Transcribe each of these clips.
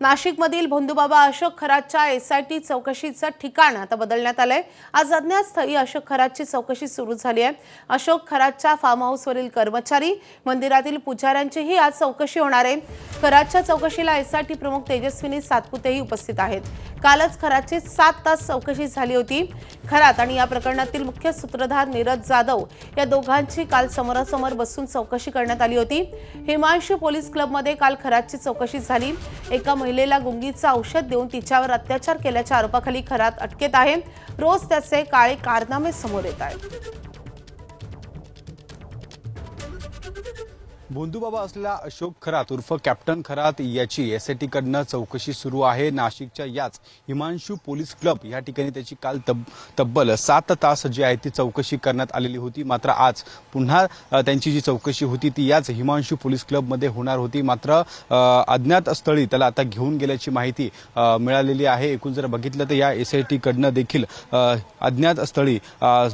नाशिकमधील भोंदूबाबा अशोक खरातच्या एसआयटी चौकशीचं ठिकाण आता बदलण्यात आलंय। आज अज्ञात स्थळी अशोक खरातची चौकशी सुरू झाली आहे। अशोक खरातच्या फार्म हाऊसवरील कर्मचारी, मंदिरातील पुजाऱ्यांचीही आज चौकशी होणार आहे। खरातच्या चौकशीला एसआयटी प्रमुख तेजस्विनी सातपुतेही उपस्थित आहेत। कालच खरातची 7 तास चौकशी झाली होती। खरात आणि या प्रकरणातील मुख्य सूत्रधार नीरज जाधव या दोघांची काल समोरासमोर बसून चौकशी करण्यात आली होती। हिमांशू पोलीस क्लबमध्ये काल खरातची चौकशी झाली। एका महिलेला गुंगीचं औषध देऊन तिच्यावर अत्याचार केल्याच्या आरोपाखाली खरात अटकेत आहे। रोज त्याचे काळे कारनामे समोर येत आहेत। भोंदूबाबा असलेला अशोक खरात उर्फ कॅप्टन खरात याची एसआयटी कडनं चौकशी सुरू आहे। नाशिकच्या याच हिमांशू पोलीस क्लब या ठिकाणी त्याची काल तब्बल 7 तास जी आहे ती चौकशी करण्यात आलेली होती। मात्र आज पुन्हा त्यांची जी चौकशी होती ती याच हिमांशू पोलीस क्लबमध्ये होणार होती। मात्र अज्ञात स्थळी त्याला आता घेऊन गेल्याची माहिती मिळालेली आहे। एकूण जर बघितलं तर या एसआयटी कडनं देखील अज्ञात स्थळी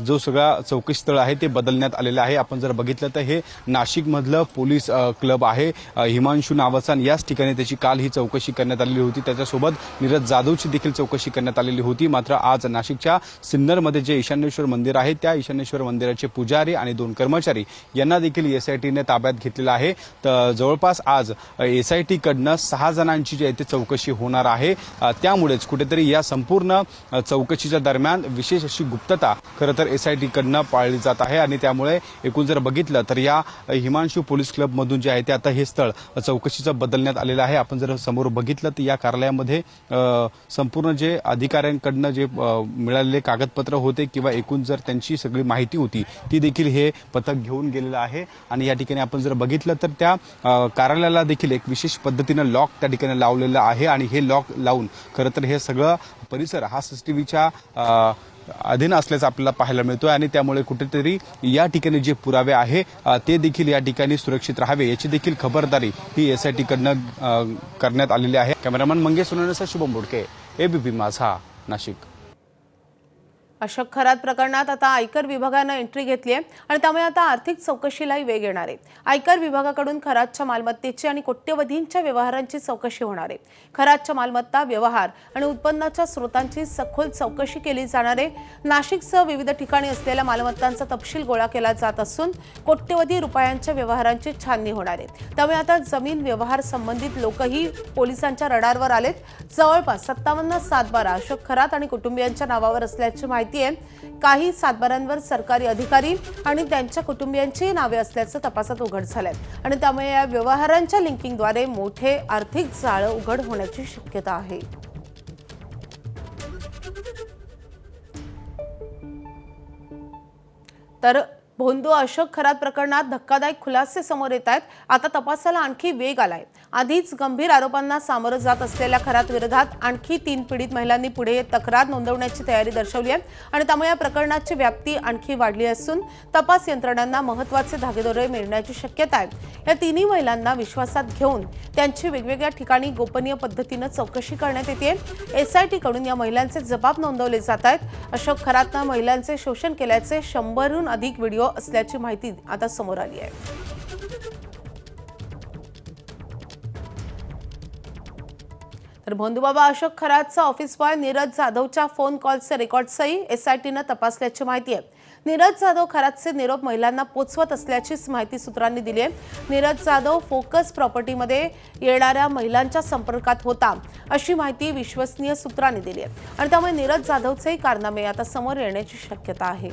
जो सगळा चौकशी स्थळ आहे ते बदलण्यात आलेलं आहे। आपण जर बघितलं तर हे नाशिकमधलं पोलीस क्लब आहे हिमांशू नावाचा, याच ठिकाणी त्याची काल ही चौकशी करण्यात आलेली होती। त्याच्यासोबत नीरज जाधवची देखील चौकशी करण्यात आलेली होती। मात्र आज नाशिकच्या सिन्नरमध्ये जे ईशान्येश्वर मंदिर आहे त्या ईशान्येश्वर मंदिराचे पुजारी आणि 2 कर्मचारी यांना देखील एसआयटीने ताब्यात घेतलेलं आहे। तर जवळपास आज एसआयटी कडनं 6 जणांची जी आहे ती चौकशी होणार आहे। त्यामुळेच कुठेतरी या संपूर्ण चौकशीच्या दरम्यान विशेष अशी गुप्तता खरं तर एसआयटी कडनं पाळली जात आहे आणि त्यामुळे एकूण जर बघितलं तर या हिमांशू पोलीस क्लब मधून जे आहे ते आता हे स्थळ चौकशीचं बदलण्यात आलेलं आहे। आपण जर समोर बघितलं तर या कार्यालयामध्ये संपूर्ण जे अधिकाऱ्यांकडनं जे मिळालेले कागदपत्र होते किंवा एकूण जर त्यांची सगळी माहिती होती ती देखील हे पथक घेऊन गेलेलं आहे। आणि या ठिकाणी आपण जर बघितलं तर त्या कार्यालयाला देखील एक विशेष पद्धतीनं लॉक त्या ठिकाणी लावलेलं आहे आणि हे लॉक लावून खरं तर हे सगळं परिसर हा सीसीटीव्हीच्या अधीन असल्याचं आपल्याला पाहायला मिळतोय आणि त्यामुळे कुठेतरी या ठिकाणी जे पुरावे आहे ते देखील या ठिकाणी सुरक्षित राहावे याची देखील खबरदारी ही एसआयटी कडनं करण्यात आलेली आहे। कॅमेरामन मंगेश सोनवणेसह शुभम बोडके, एबीपी माझा, नाशिक। अशोक खरात प्रकरणात आता आयकर विभागानं एंट्री घेतली आहे आणि त्यामुळे आता आर्थिक चौकशीलाही वेग येणार आहे। आयकर विभागाकडून खरातच्या मालमत्तेची आणि कोट्यवधींच्या व्यवहारांची चौकशी होणार आहे। खरातच्या मालमत्ता, व्यवहार आणि उत्पन्नाच्या स्रोतांची सखोल चौकशी केली जाणार आहे। नाशिकसह विविध ठिकाणी असलेल्या मालमत्तांचा तपशील गोळा केला जात असून कोट्यवधी रुपयांच्या व्यवहारांची छाननी होणार आहे। त्यामुळे आता जमीन व्यवहार संबंधित लोकही पोलिसांच्या रडारवर आलेत। जवळपास 57 सातबारा अशोक खरात आणि कुटुंबियांच्या नावावर असल्याची माहिती आहे। काही सातबारांवर सरकारी अधिकारी आणि त्यांच्या कुटुंबियांची नावे असल्याचं तपासात उघड झालंय आणि त्यामुळे या व्यवहारांच्या लिंकिंगद्वारे मोठे आर्थिक जाळं उघड होण्याची शक्यता आहे। तर भोंदू अशोक खरात प्रकरणात धक्कादायक खुलासे समोर येत आहेत। आता तपासाला आणखी वेग आलाय। आधीच गंभीर आरोपांना सामोरं जात असलेल्या खरात विरोधात आणखी 3 पीडित महिलांनी पुढे तक्रार नोंदवण्याची तयारी दर्शवली आहे आणि त्यामुळे या प्रकरणाची व्याप्ती आणखी वाढली असून तपास यंत्रणांना महत्त्वाचे धागेदोरे मिळण्याची शक्यता आहे। या 3 महिलांना विश्वासात घेऊन त्यांची वेगवेगळ्या ठिकाणी गोपनीय पद्धतीने चौकशी करण्यात येते। एसआयटी कडून या महिलांचे जबाब नोंदवले जात आहेत। अशोक खरातनं महिलांचे शोषण केल्याचे 100हून अधिक व्हिडिओ असल्याची माहिती आता समोर आली आहे। तर भोंदूबाबा अशोक खरातचा ऑफिस बॉय नीरज जाधवच्या फोन कॉलचे रेकॉर्ड्सही एसआयटीनं तपासल्याची माहिती आहे। नीरज जाधव खरातचे निरोप महिलांना पोचवत असल्याचीच माहिती सूत्रांनी दिली आहे। नीरज जाधव फोकस प्रॉपर्टीमध्ये येणाऱ्या महिलांच्या संपर्कात होता अशी माहिती विश्वसनीय सूत्रांनी दिली आहे आणि त्यामुळे नीरज जाधवचे कारनामे आता समोर येण्याची शक्यता आहे।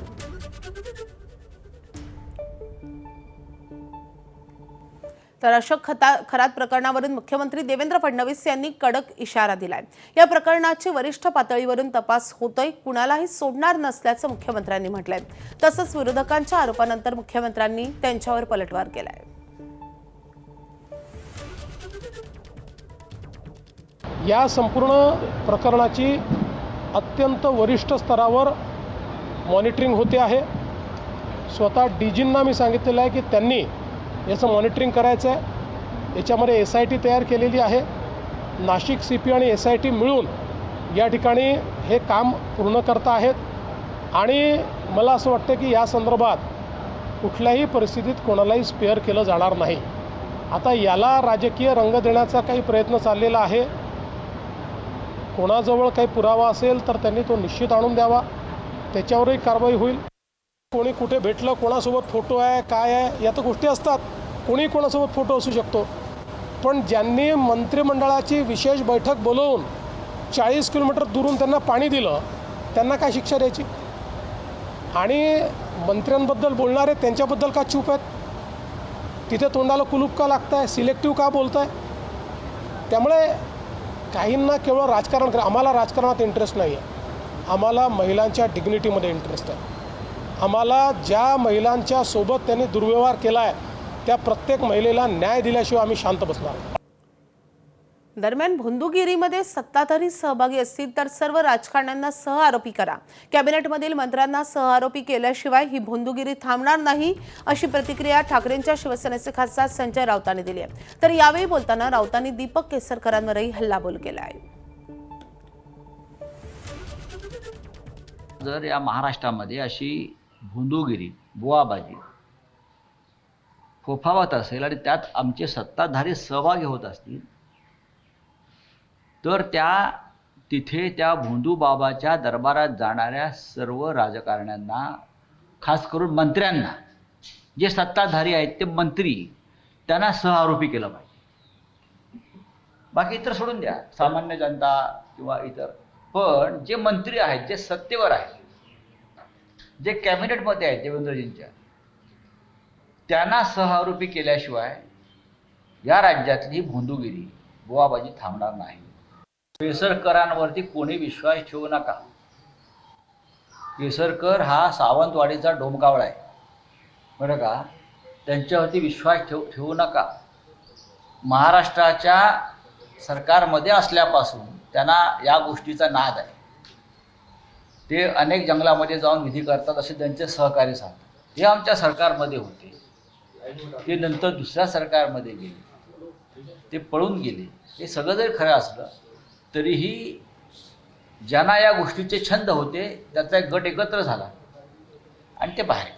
तर अशोक खरात प्रकरणावरून मुख्यमंत्री देवेंद्र फडणवीस यांनी कडक इशारा दिलाय। या प्रकरणाची वरिष्ठ पातळीवरून तपास होतोय, कुणालाही सोडणार नसल्याचं मुख्यमंत्र्यांनी म्हटलंय। तसंच विरोधकांच्या आरोपानंतर मुख्यमंत्र्यांनी त्यांच्यावर पलटवार केलाय। या संपूर्ण प्रकरणाची अत्यंत वरिष्ठ स्तरावर मॉनिटरिंग होते आहे। स्वतः डीजींना मी सांगितलेलं आहे की त्यांनी याचं मॉनिटरिंग करायचं आहे। याच्यामध्ये एसआयटी तयार केलेली आहे। नाशिक सीपी आणि एसआयटी मिळून या ठिकाणी हे काम पूर्ण करत आहेत आणि मला असं वाटतं की या संदर्भात कुठल्याही परिस्थितीत कोणालाही स्पेअर केलं जाणार नाही। आता याला राजकीय रंग देण्याचा काही प्रयत्न चाललेला आहे कोणाजवळ काही पुरावा असेल तर त्यांनी तो निश्चित आणून द्यावा, त्याच्यावरही कारवाई होईल. कोणी कुठे भेटलं, कोणासोबत फोटो आहे, काय आहे, या तर गोष्टी असतात. कोणी कोणासोबत फोटो असू शकतो. पण ज्यांनी मंत्रिमंडळाची विशेष बैठक बोलवून 40 किलोमीटर दुरून त्यांना पाणी दिलं, त्यांना काय शिक्षा द्यायची? आणि मंत्र्यांबद्दल बोलणारे त्यांच्याबद्दल का चूप आहेत? तिथे तोंडाला कुलूप का लागतं आहे? सिलेक्टिव्ह का बोलत आहे? त्यामुळे काहींना केवळ राजकारण आम्हाला राजकारणात इंटरेस्ट नाही आहे. आम्हाला महिलांच्या डिग्निटीमध्ये इंटरेस्ट आहे. आम्हाला ज्या महिलांच्या सोबत त्यांनी दुर्व्यवहार केला आहे त्या प्रत्येक महिलेला न्याय दिल्याशिवाय आम्ही शांत बसणार. दरम्यान भोंदूगिरीमध्ये सत्ताधारी सहभागी असतील तर सर्व राजकारण्यांना सहआरोपी करा. कॅबिनेटमधील मंत्र्यांना सहआरोपी केल्याशिवाय ही भोंदूगिरी थांबणार नाही, अशी प्रतिक्रिया ठाकरेंच्या शिवसेनेचे खासदार संजय राऊतांनी दिली आहे. तर यावेळी बोलताना राऊतांनी दीपक केसरकरांवरही हल्लाबोल केला आहे. जर या महाराष्ट्रामध्ये अशी भोंदूगिरी, बुवाबाजी फोफावत असेल आणि त्यात आमचे सत्ताधारी सहभागी होत असतील तर तिथे त्या भोंदूबाबाच्या दरबारात जाणाऱ्या सर्व राजकारण्यांना, खास करून मंत्र्यांना, जे सत्ताधारी आहेत ते मंत्री, त्यांना सहआरोपी केलं पाहिजे. बाकी इतर सोडून द्या, सामान्य जनता किंवा इतर. पण जे मंत्री आहेत, जे सत्तेवर आहेत, जे कॅबिनेटमध्ये आहेत देवेंद्रजींच्या, त्यांना सहआरोपी केल्याशिवाय या राज्यातली भोंदूगिरी, बुवाबाजी थांबणार नाही. केसरकरांवरती कोणी विश्वास ठेवू नका. केसरकर हा सावंतवाडीचा डोमकावळा आहे, बरं का. त्यांच्यावरती विश्वास ठेवू नका. महाराष्ट्राच्या सरकारमध्ये असल्यापासून त्यांना या गोष्टीचा नाद आहे. ते अनेक जंगलामध्ये जाऊन विधी करतात, असे त्यांचे सहकारी सांगतात. ते आमच्या सरकारमध्ये होते, ते नंतर दुसऱ्या सरकारमध्ये गेले, ते पळून गेले. हे सगळं जरी खरं असलं तरीही ज्यांना या गोष्टीचे छंद होते त्याचा एक गट एकत्र झाला आणि ते बाहेर.